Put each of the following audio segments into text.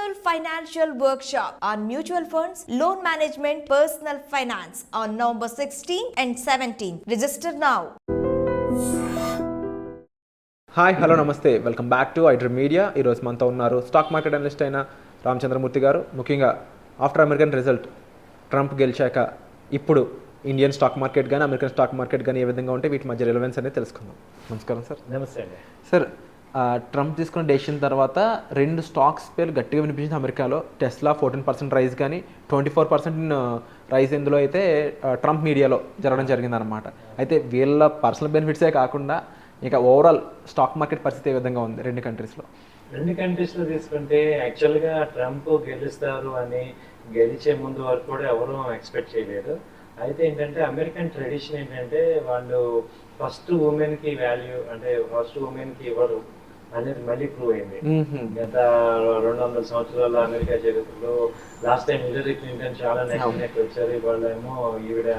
annual financial workshop on mutual funds, loan management, personal finance on November 16 and 17. Register now. Hi hello namaste, welcome back to iDream Media. ఈరోజు మనతో ఉన్నారు stock market analyst అయిన రామచంద్రమూర్తి గారు. ముఖ్యంగా after American result Trump గెలిచాక ఇప్పుడు Indian stock market కానీ American stock market కానీ ఏ విధంగా ఉంటే వీటి మధ్య రిలవెన్స్ అనేది తెలుసుకుందాం. నమస్కారం సార్. నమస్తే అండి సార్, ట్రంప్ తీసుకున్న డెసిషన్ తర్వాత రెండు స్టాక్స్ పేర్లు గట్టిగా వినిపించింది అమెరికాలో. టెస్లా 14% రైజ్ కానీ 24% రైజ్ ఇందులో అయితే ట్రంప్ మీడియాలో జరగడం జరిగిందనమాట. అయితే వీళ్ళ పర్సనల్ బెనిఫిట్సే కాకుండా ఇక ఓవరాల్ స్టాక్ మార్కెట్ పరిస్థితి ఏ విధంగా ఉంది రెండు కంట్రీస్లో తీసుకుంటే యాక్చువల్గా ట్రంప్ గెలుస్తారు అని గెలిచే ముందు వరకు కూడా ఎవరూ ఎక్స్పెక్ట్ చేయలేదు. అయితే ఏంటంటే అమెరికన్ ట్రెడిషన్ ఏంటంటే వాళ్ళు ఫస్ట్ ఉమెన్కి వాల్యూ అంటే ఫస్ట్ ఉమెన్కి ఇవ్వరు అనేది మళ్ళీ ప్రూవ్ అయింది. గత 200 సంవత్సరాల అమెరికా చరిత్రలో లాస్ట్ టైం హిల్లరీ క్లింటన్ చాలా నెక్ వచ్చారు, వాళ్ళేమో ఈవిడ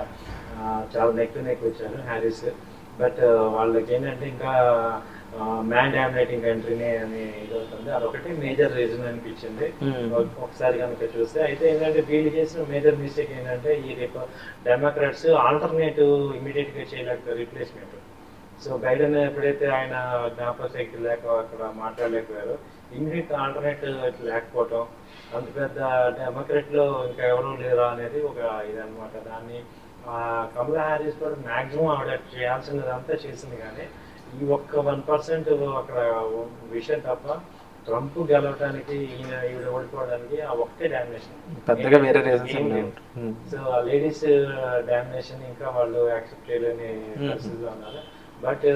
చాలా నెక్ వచ్చారు హ్యారిస్. బట్ వాళ్ళకి ఏంటంటే ఇంకా మ్యాన్ డామినేటింగ్ కంట్రీనే అని ఇది అవుతుంది. అదొకటి మేజర్ రీజన్ అనిపించింది ఒకసారి కనుక చూస్తే. అయితే ఏంటంటే వీళ్ళు చేసిన మేజర్ మిస్టేక్ ఏంటంటే ఈ డెమోక్రాట్స్ ఆల్టర్నేటివ్ ఇమీడియట్ గా చేయలేకపోయారు, రిప్లేస్మెంట్. సో బైడెన్ ఎప్పుడైతే ఆయన జ్ఞాపక శక్తి లేక అక్కడ మాట్లాడలేకపోయారు, ఇమీడియట్ ఆల్టర్నేటివ్ లేకపోవటం, అంత పెద్ద డెమోక్రాట్ లో ఇంకా ఎవరూ లేరా అనేది ఒక ఇదనమాట. దాన్ని కమలా హ్యారిస్ కూడా మాక్సిమం ఆవిడ చేయాల్సినదంతా చేసింది, కానీ ఈ ఒక్క 1% అక్కడ విషయం తప్ప ట్రంప్ గెలవడానికి ఈవిడ ఓడిపోవడానికి ఆ ఒక్కటే డామినేషన్, పెద్దగా వేరే రీజన్స్ లేవు. సో ఆ లేడీస్ డామినేషన్ ఇంకా వాళ్ళు యాక్సెప్ట్ చేయలేని పరిస్థితిలో ఉన్నారు. బట్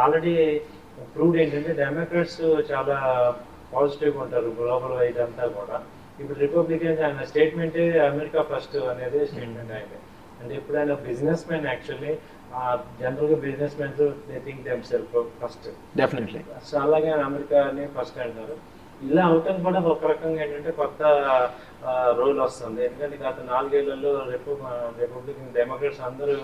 ఆల్రెడీ ప్రూవ్డ్ ఏంటంటే డెమోక్రాట్స్ చాలా పాజిటివ్గా ఉంటారు గ్లోబల్ వైజ్ అంతా కూడా. ఇప్పుడు రిపబ్లికన్స్ ఆయన స్టేట్మెంటే అమెరికా ఫస్ట్ అనేది స్టేట్మెంట్ అయింది. అంటే ఎప్పుడైనా బిజినెస్ మ్యాన్ యాక్చువల్లీ జనరల్గా business mans they think them self first, definitely. So అలాగే అమెరికాని ఫస్ట్ అంటారు. ఇలా అవటం కూడా ఒక రకంగా ఏంటంటే కొత్త రోల్ వస్తుంది. ఎందుకంటే గత 4 ఏళ్లలో రిపబ్లికన్ డెమోక్రాట్స్ అందరూ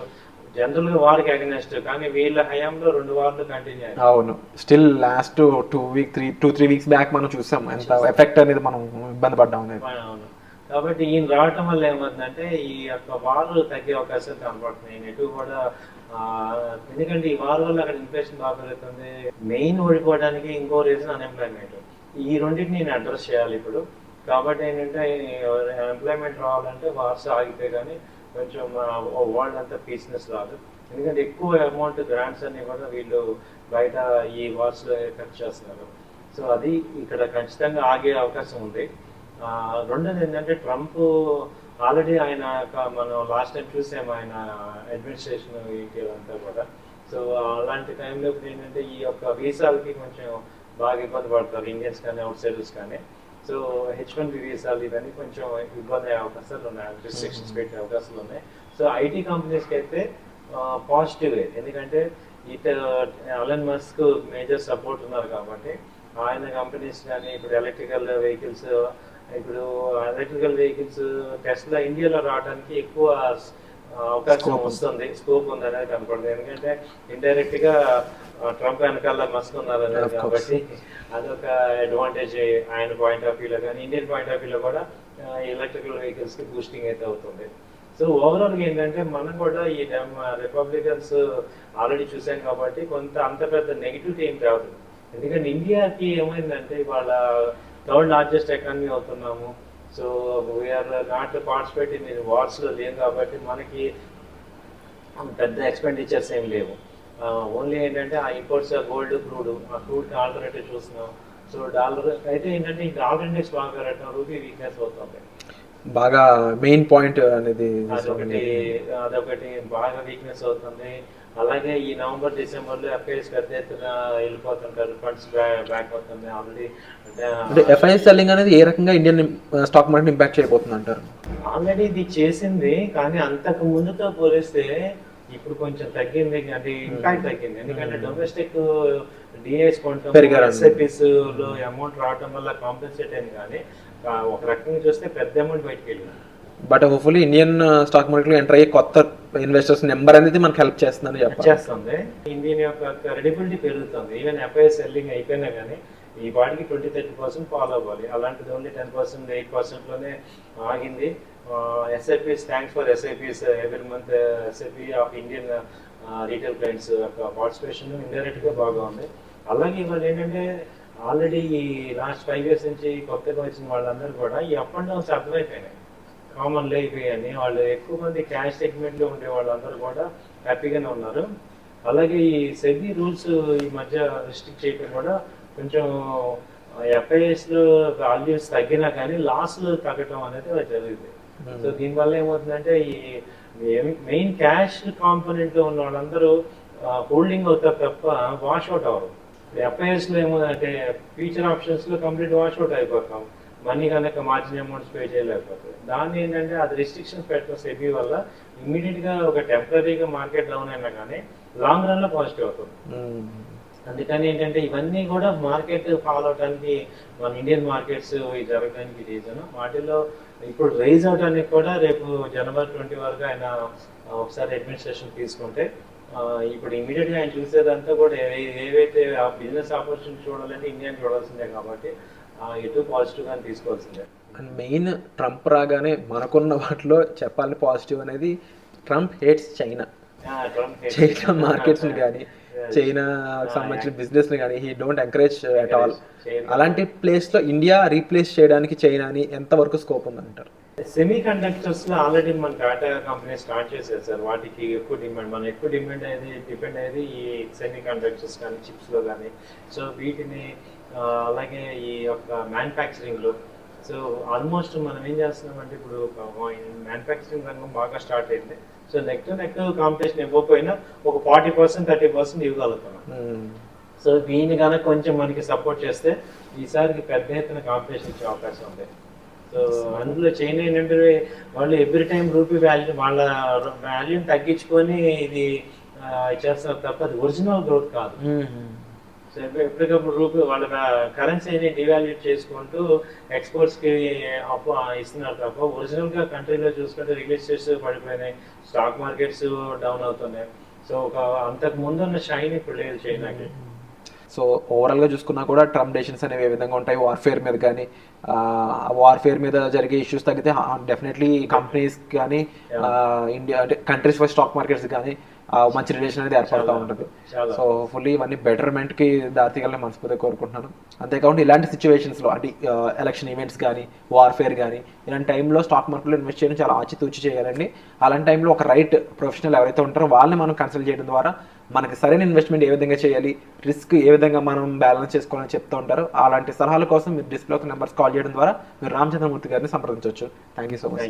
జనరల్ గా వారికి అగెనెస్ట్, కానీ వీళ్ళ హయాంలో 2 వార్లు కంటిన్యూ అయ్యాయి. అవును, స్టిల్ లాస్ట్ 2-3 వీక్స్ బ్యాక్ మనం చూసాం ఎంత ఎఫెక్ట్ అనేది మనం ఇబ్బంది పడ్డాం అనేది. అవును, కాబట్టి ఈయన రావటం వల్ల ఏమందంటే ఈ యొక్క వారు తగ్గే అవకాశాలు కనపడుతున్నాయి. ఎటు కూడా ఎందుకంటే ఈ వారు వల్ల అక్కడ ఇన్ఫ్లేషన్ బాగా పెరుగుతుంది. మెయిన్ ఓడిపోవడానికి ఇంకో రీజన్ అన్ఎంప్లాయ్మెంట్. ఈ రెండింటిని నేను అడ్రస్ చేయాలి ఇప్పుడు. కాబట్టి ఏంటంటే ఎంప్లాయ్మెంట్ రావాలంటే వార్స్ ఆగితే కానీ కొంచెం వరల్డ్ అంతా పీస్నెస్ రాదు. ఎందుకంటే ఎక్కువ అమౌంట్ గ్రాంట్స్ అన్ని కూడా వీళ్ళు బయట ఈ వార్స్లో ఖర్చు చేస్తున్నారు. సో అది ఇక్కడ ఖచ్చితంగా ఆగే అవకాశం ఉంది. రెండోది ఏంటంటే ట్రంప్ ఆల్రెడీ ఆయన మనం లాస్ట్ టైం చూసాము ఆయన అడ్మినిస్ట్రేషన్ అంతా కూడా. సో అలాంటి టైంలో ఏంటంటే ఈ యొక్క వీసాలకి కొంచెం బాగా ఇబ్బంది పడతారు ఇండియన్స్ కానీ అవుట్ సైడర్స్ కానీ. సో H1B వీసాలు ఇవన్నీ కొంచెం ఇబ్బంది అయ్యే అవకాశాలు ఉన్నాయి, రిస్ట్రిక్షన్స్ పెట్టే అవకాశాలు ఉన్నాయి. సో ఐటీ కంపెనీస్కి అయితే పాజిటివే, ఎందుకంటే ఇటు ఎలన్ మస్క్ మేజర్ సపోర్ట్ ఉన్నారు కాబట్టి ఆయన కంపెనీస్ కానీ ఇప్పుడు ఎలక్ట్రికల్ వెహికల్స్ టెస్లా ఇండియాలో రావడానికి ఎక్కువ అవకాశం వస్తుంది, స్కోప్ ఉంది అనేది కనపడుతుంది. ఎందుకంటే ఇండైరెక్ట్ గా ట్రంప్ వెనకాల మస్క్ ఉన్నారు అనేది కాబట్టి అదొక అడ్వాంటేజ్ ఆయన పాయింట్ ఆఫ్ వ్యూలో. కానీ ఇండియన్ పాయింట్ ఆఫ్ వ్యూలో కూడా ఎలక్ట్రికల్ వెహికల్స్ కి బూస్టింగ్ అయితే అవుతుంది. సో ఓవరాల్ గా ఏంటంటే మనం కూడా ఈ రిపబ్లికన్స్ ఆల్రెడీ చూసాం కాబట్టి కొంత అంత పెద్ద నెగిటివిటీ ఏం రాదు. ఎందుకంటే ఇండియాకి ఏమైందంటే ఇవాళ 3rd లార్జెస్ట్ ఎకానమీ అవుతున్నాము. So we are not participate in wars లో లేవు కాబట్టి మనకి పెద్ద ఎక్స్పెండిచర్స్ ఏం లేవు. ఓన్లీ ఏంటంటే ఆ ఇంపోర్ట్స్ గోల్డ్, క్రూడ్కి ఆల్టర్నేటివ్ చూస్తున్నాం. సో డాలర్ అయితే ఏంటంటే ఈ డాలర్ ఇండెక్స్ బాగా పెరగడం, రూపీ వీక్నెస్ అవుతుంది. బాగా మెయిన్ పాయింట్ అనేది అదొకటి బాగా వీక్నెస్ అవుతుంది. అలాగే ఈ నవంబర్ డిసెంబర్లో ఎఫ్ఐఎస్ పెద్ద ఎత్తున వెళ్ళిపోతుంటారు, ఫండ్స్ బ్యాక్ అవుతుంది ఆల్రెడీ. అంటే ఎఫ్ఐఎస్ సెల్లింగ్ అనేది ఏ రకంగా ఇండియన్ స్టాక్ మార్కెట్ ఇంపాక్ట్ చేయబోతుంది అంటారు? ఆల్రెడీ ఇది చేసింది, కానీ అంతకు ముందుతో పోలిస్తే ఇప్పుడు కొంచెం తగ్గింది, అంటే ఇంపాక్ట్ తగ్గింది. ఎందుకంటే డొమెస్టిక్ డిఐస్ కొంటాం, ఎస్ఐపిస్ లో అమౌంట్ రావడం వల్ల కాంపెన్సేట్ అయింది, కానీ ఒక రకంగా చూస్తే పెద్ద అమౌంట్ బయటకు వెళ్ళింది. బట్ హోప్ఫుల్లీ ఇండియన్ స్టాక్ మార్కెట్లో ఎంటర్ అయ్యే కొత్త ఇన్వెస్టర్స్ నెంబర్ అనేది మనకు హెల్ప్ చేస్తుందని చేస్తుంది. ఇండియన్ యొక్క క్రెడిబిలిటీ పెరుగుతుంది. ఈవెన్ ఎఫ్ఐఎస్ సెల్లింగ్ అయిపోయినా కానీ ఈ పాటికి 20-30% ఫాలో అవ్వాలి. అలాంటిది ఓన్లీ 10%, 8%లోనే ఆగింది. SIPs, thanks for SIPs every month. SIP of Indian retail clients యొక్క పార్టిసిపేషన్ ఇండైరెక్ట్గా బాగా ఉంది. అలాగే ఇవాళ ఏంటంటే ఆల్రెడీ ఈ లాస్ట్ 5 years నుంచి కొత్తగా వచ్చిన వాళ్ళందరూ కూడా ఈ అప్ అండ్ డౌన్స్ అర్థమైపోయినాయి, కామన్లో అయిపోయాయని. వాళ్ళు ఎక్కువ మంది క్యాష్ సెగ్మెంట్లో ఉండే వాళ్ళందరూ కూడా హ్యాపీగానే ఉన్నారు. అలాగే ఈ సెబీ రూల్స్ ఈ మధ్య రిస్ట్రిక్ట్ చేయడం కూడా కొంచెం ఎఫ్ఐఎస్లో వాల్యూస్ తగ్గినా కానీ లాస్లు తగ్గడం అనేది జరుగుతుంది. సో దీనివల్ల ఏమవుతుందంటే ఈ మెయిన్ క్యాష్ కాంపోనెంట్లో ఉన్న వాళ్ళందరూ హోల్డింగ్ అవుతారు తప్ప వాష్ అవుట్ అవ్వరు. ఎఫ్ఐఎస్లో ఏమవుతుందంటే ఫ్యూచర్ ఆప్షన్స్లో కంప్లీట్ వాష్ అవుట్ అయిపోతాం, మనీ కనుక మార్జిన్ అమౌంట్స్ పే చేయలేకపోతుంది. దాన్ని ఏంటంటే అది రిస్ట్రిక్షన్స్ పెట్టడం సెబీ వల్ల ఇమ్మీడియట్గా ఒక టెంపరీగా మార్కెట్ డౌన్ అయినా కానీ లాంగ్ రన్లో పాజిటివ్ అవుతుంది. అందుకని ఏంటంటే ఇవన్నీ కూడా మార్కెట్ ఫాలో అవడానికి మన ఇండియన్ మార్కెట్స్ జరగడానికి రీజన్. వాటిలో ఇప్పుడు రైజ్ అవడానికి కూడా రేపు January 20 వరకు ఆయన ఒకసారి అడ్మినిస్ట్రేషన్ తీసుకుంటే ఇప్పుడు ఇమీడియట్గా ఆయన చూసేదంతా కూడా ఏవైతే ఆ బిజినెస్ ఆపర్చునిటీ చూడాలంటే ఇండియాని చూడాల్సిందే కాబట్టి ఎటు పాజిటివ్గా తీసుకోవాల్సిందే. అండ్ మెయిన్ ట్రంప్ రాగానే మనకున్న వాటిలో చెప్పాలని పాజిటివ్ అనేది Trump hates China. China markets కానీ చైనాకి సంబంధించిన బిజినెస్ కానీ he don't encourage at all. అలాంటి ప్లేస్ లో ఇండియా రీప్లేస్ చేయడానికి చైనాని ఎంతవరకు స్కోప్ ఉందంటారు? సెమీ కండక్టర్స్ లో ఆల్రెడీ మన టాటా కంపెనీ స్టార్ట్ చేశారు సార్. వాటికి ఎక్కువ డిమాండ్, మన ఎక్కువ డిపెండ్ అయ్యేది ఈ సెమీ కండక్టర్స్ కానీ చిప్స్ లో కానీ. సో వీటిని అలాగే ఈ యొక్క మ్యానుఫ్యాక్చరింగ్ లో సో ఆల్మోస్ట్ మనం ఏం చేస్తున్నామంటే ఇప్పుడు మ్యానుఫ్యాక్చరింగ్ రంగం బాగా స్టార్ట్ అయింది. సో నెక్స్ట్ కాంపిటీషన్ ఇవ్వకపోయినా ఒక 40%, 30% ఇవ్వగలుగుతున్నాం. సో దీన్ని కనుక కొంచెం మనకి సపోర్ట్ చేస్తే ఈసారికి పెద్ద ఎత్తున కాంపిటీషన్ ఇచ్చే అవకాశం ఉంది. సో అందులో చైనా ఏంటంటే వాళ్ళు ఎవ్రీ టైం రూపీ వాల్యూ వాళ్ళ వాల్యూని తగ్గించుకొని ఇది చేస్తారు తప్ప అది ఒరిజినల్ గ్రోత్ కాదు. సో ఎప్పటికప్పుడు రూపీ వాళ్ళ కరెన్సీని డివాల్యూట్ చేసుకుంటూ ఎక్స్పోర్ట్స్కి ఇస్తున్నారు తప్ప ఒరిజినల్గా కంట్రీలో చూసుకుంటే రియల్ ఎస్టేట్స్ పడిపోయినాయి, స్టాక్ మార్కెట్స్ డౌన్ అవుతున్నాయి. సో ఒక అంతకు ముందు ఉన్న షైన్ ఇప్పుడు లేదు చైనాకి. సో ఓవరాల్గా చూసుకున్నా కూడా ట్రంప్ డెసిషన్స్ అనేవి ఏ విధంగా ఉంటాయి వార్ఫేర్ మీద కానీ, వార్ఫేర్ మీద జరిగే ఇష్యూస్ తగ్గితే డెఫినెట్లీ కంపెనీస్ కానీ ఇండియా అంటే కంట్రీస్ ఫర్ స్టాక్ మార్కెట్స్ కానీ మంచి రిలేషన్ అనేది ఏర్పడుతూ ఉంటుంది. సో ఫుల్లీ ఇవన్నీ బెటర్మెంట్కి దారితీయాలని మనస్ఫూర్తిగా కోరుకుంటున్నాను. అంతేకాకుండా ఇలాంటి సిచ్యువేషన్స్లో అంటే ఎలక్షన్ ఈవెంట్స్ కానీ వార్ఫేర్ కానీ ఇలాంటి టైంలో స్టాక్ మార్కెట్లో ఇన్వెస్ట్ చేయడం చాలా ఆచితూచి చేయాలండి. అలాంటి టైంలో ఒక రైట్ ప్రొఫెషనల్ ఎవరైతే ఉంటారో వాళ్ళని మనం కన్సల్ట్ చేయడం ద్వారా మనకి సరైన ఇన్వెస్ట్మెంట్ ఏ విధంగా చేయాలి, రిస్క్ ఏ విధంగా మనం బ్యాలెన్స్ చేసుకోవాలని చెప్తూ ఉంటారు. అలాంటి సలహాల కోసం మీరు డిస్ప్లే నెంబర్స్ కాల్ చేయడం ద్వారా మీరు రామచంద్రమూర్తి గారిని సంప్రదించవచ్చు. Thank you so much.